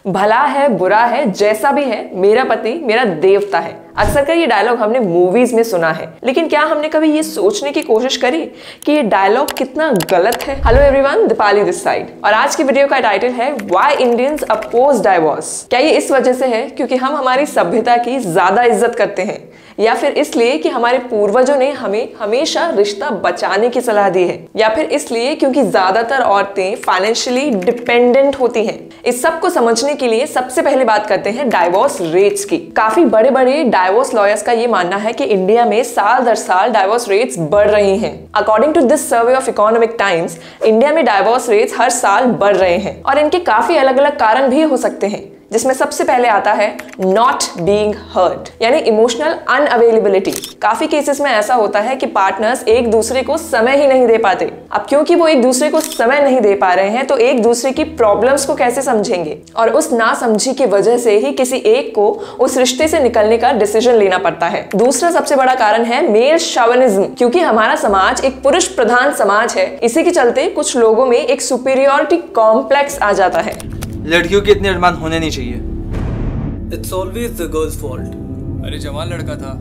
भला है बुरा है जैसा भी है, मेरा पति मेरा देवता है। अक्सर का ये डायलॉग हमने मूवीज में सुना है, लेकिन क्या हमने कभी ये सोचने की कोशिश करी कि ये डायलॉग कितना गलत है। Hello everyone, Deepali this side, और आज की वीडियो का टाइटल है व्हाई इंडियंस अपोज डाइवोर्स। क्या ये इस वजह से है क्योंकि हम हमारी सभ्यता की ज्यादा इज्जत करते हैं, या फिर इसलिए कि हमारे पूर्वजों ने हमें हमेशा रिश्ता बचाने की सलाह दी है, या फिर इसलिए क्योंकि ज्यादातर औरतें फाइनेंशियली डिपेंडेंट होती हैं। इस सब को समझने के लिए सबसे पहले बात करते हैं डाइवोर्स रेट्स की। काफी बड़े बड़े डाइवोर्स लॉयर्स का ये मानना है कि इंडिया में साल दर साल डाइवोर्स रेट्स बढ़ रही हैं। According to this survey of Economic Times, India में डाइवोर्स रेट्स हर साल बढ़ रहे हैं, और इनके काफी अलग अलग कारण भी हो सकते हैं, जिसमें सबसे पहले आता है नॉट बीइंग हर्ड, यानी इमोशनल अनअवेलेबिलिटी। काफी केसेस में ऐसा होता है कि पार्टनर्स एक दूसरे को समय ही नहीं दे पाते। अब क्योंकि वो एक दूसरे को समय नहीं दे पा रहे हैं, तो एक दूसरे की प्रॉब्लम्स को कैसे समझेंगे, और उस ना समझी की वजह से ही किसी एक को उस रिश्ते से निकलने का डिसीजन लेना पड़ता है। दूसरा सबसे बड़ा कारण है मेल शॉविनिज्म। क्योंकि हमारा समाज एक पुरुष प्रधान समाज है, इसी के चलते कुछ लोगों में एक सुपीरियरिटी कॉम्प्लेक्स आ जाता है। लड़कियों के इतने अरमान होने नहीं चाहिए। It's always the girl's fault. अरे जवान लड़का था,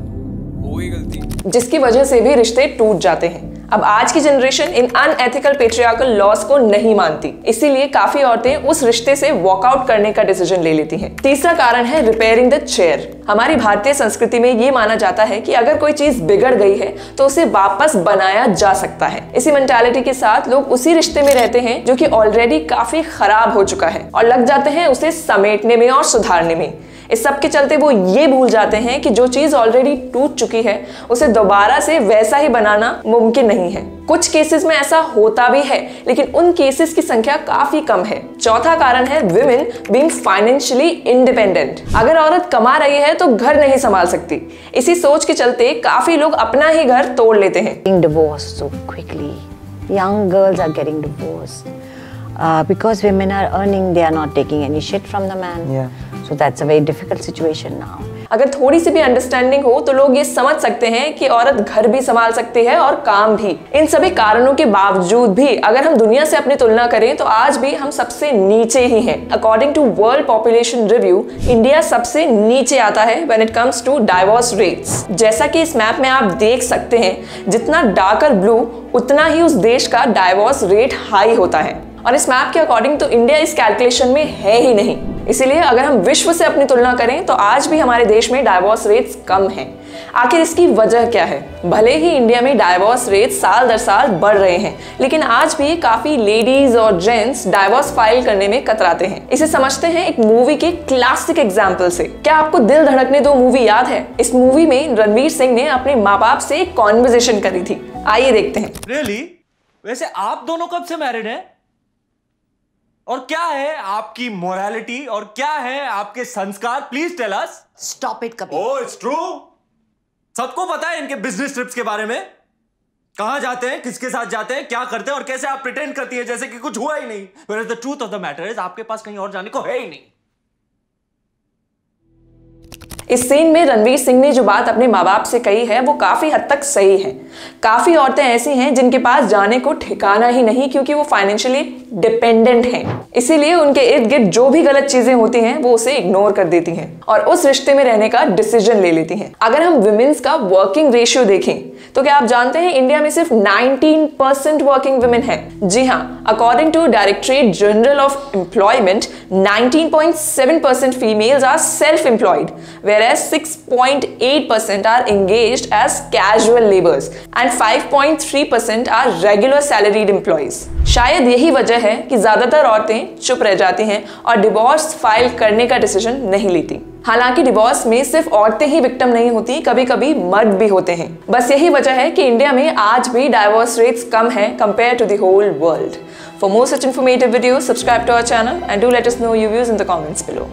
हो गई गलती, जिसकी वजह से भी रिश्ते टूट जाते हैं। अब आज की generation in unethical patriarchal loss को नहीं मानती, इसीलिए काफी औरतें उस रिश्ते से वॉकआउट करने का डिसीजन ले लेती हैं। तीसरा कारण है रिपेयरिंग द चेयर। हमारी भारतीय संस्कृति में ये माना जाता है कि अगर कोई चीज बिगड़ गई है तो उसे वापस बनाया जा सकता है। इसी मेंटालिटी के साथ लोग उसी रिश्ते में रहते हैं जो कि ऑलरेडी काफी खराब हो चुका है, और लग जाते हैं उसे समेटने में और सुधारने में। इस सब के चलते वो ये भूल जाते हैं कि जो चीज ऑलरेडी टूट चुकी है उसे दोबारा से वैसा ही बनाना मुमकिन नहीं है। कुछ केसेस में ऐसा होता भी है, लेकिन उन केसेस की संख्या काफी कम है। चौथा कारण है विमेन बीइंग फाइनेंशियली इंडिपेंडेंट। अगर औरत कमा रही है तो घर नहीं संभाल सकती। इसी सोच के चलते काफी लोग अपना ही घर तोड़ लेते हैं। Divorced so quickly. Young girls are getting divorced because women are earning, they are not taking any shit from the man. Yeah. So that's a very difficult situation now. अगर थोड़ी सी भी अंडरस्टैंडिंग हो तो लोग ये समझ सकते हैं कि औरत घर भी संभाल सकती है और काम भी। इन सभी कारणों के बावजूद भी अगर हम दुनिया से अपनी तुलना करें तो आज भी हम सबसे नीचे ही हैं। According to World Population Review, India सबसे नीचे आता है when it comes to divorce rates. जैसा कि इस मैप में आप देख सकते हैं, जितना डार्कर ब्लू उतना ही उस देश का डाइवोर्स रेट हाई होता है, और इस मैप के अकॉर्डिंग तो इंडिया इस कैलकुलेशन में है ही नहीं। इसीलिए अगर हम विश्व से अपनी तुलना करें तो आज भी हमारे देश में डाइवोर्स रेट्स कम हैं। आखिर इसकी वजह क्या है? भले ही इंडिया में डाइवोर्स रेट्स साल दर साल बढ़ रहे हैं, लेकिन आज भी काफी लेडीज और जेंट्स डाइवोर्स फाइल करने में कतराते हैं। इसे समझते हैं एक मूवी के क्लासिक एग्जाम्पल से। क्या आपको दिल धड़कने दो मूवी याद है? इस मूवी में रणवीर सिंह ने अपने माँ बाप से एक कॉन्वर्सेशन करी थी। आइए देखते हैं। Really? वैसे आप दोनों कब से मैरिड हैं? और क्या है आपकी मोरालिटी और क्या है आपके संस्कार? Please tell us. Stop it, Kapil. Oh, it's true. सबको पता है इनके बिजनेस ट्रिप्स के बारे में। कहां जाते हैं, किसके साथ जाते हैं, क्या करते हैं, और कैसे आप प्रिटेंड करती है जैसे कि कुछ हुआ ही नहीं। Whereas the truth of the matter is आपके पास कहीं और जाने को है ही नहीं। इस सीन में रणवीर सिंह ने जो बात अपने माँ बाप से कही है वो काफी हद तक सही है। काफी औरतें ऐसी हैं जिनके पास जाने को ठिकाना ही नहीं, क्योंकि वो फाइनेंशियली डिपेंडेंट हैं। इसीलिए उनके इर्द गिर्द जो भी गलत चीजें होती हैं वो उसे इग्नोर कर देती हैं और उस रिश्ते में रहने का डिसीजन ले लेती हैं। अगर हम विमेन्स का वर्किंग रेशियो देखें तो क्या आप जानते हैं इंडिया में सिर्फ 19% वर्किंग वुमेन है। जी हाँ, according to Directorate General of Employment, 19.7% females are self employed, whereas 6.8% are engaged as casual laborers and 5.3% are regular salaried employees. शायद यही वजह है कि ज्यादातर औरतें चुप रह जाती हैं और डिवोर्स फाइल करने का डिसीजन नहीं लेती। हालांकि डिवोर्स में सिर्फ औरतें ही विक्टिम नहीं होती, कभी कभी मर्द भी होते हैं। बस यही वजह है कि इंडिया में आज भी डाइवोर्स रेट्स कम हैं compare to the whole world. For more such informative videos, subscribe to our channel and do let us know your views in the comments below.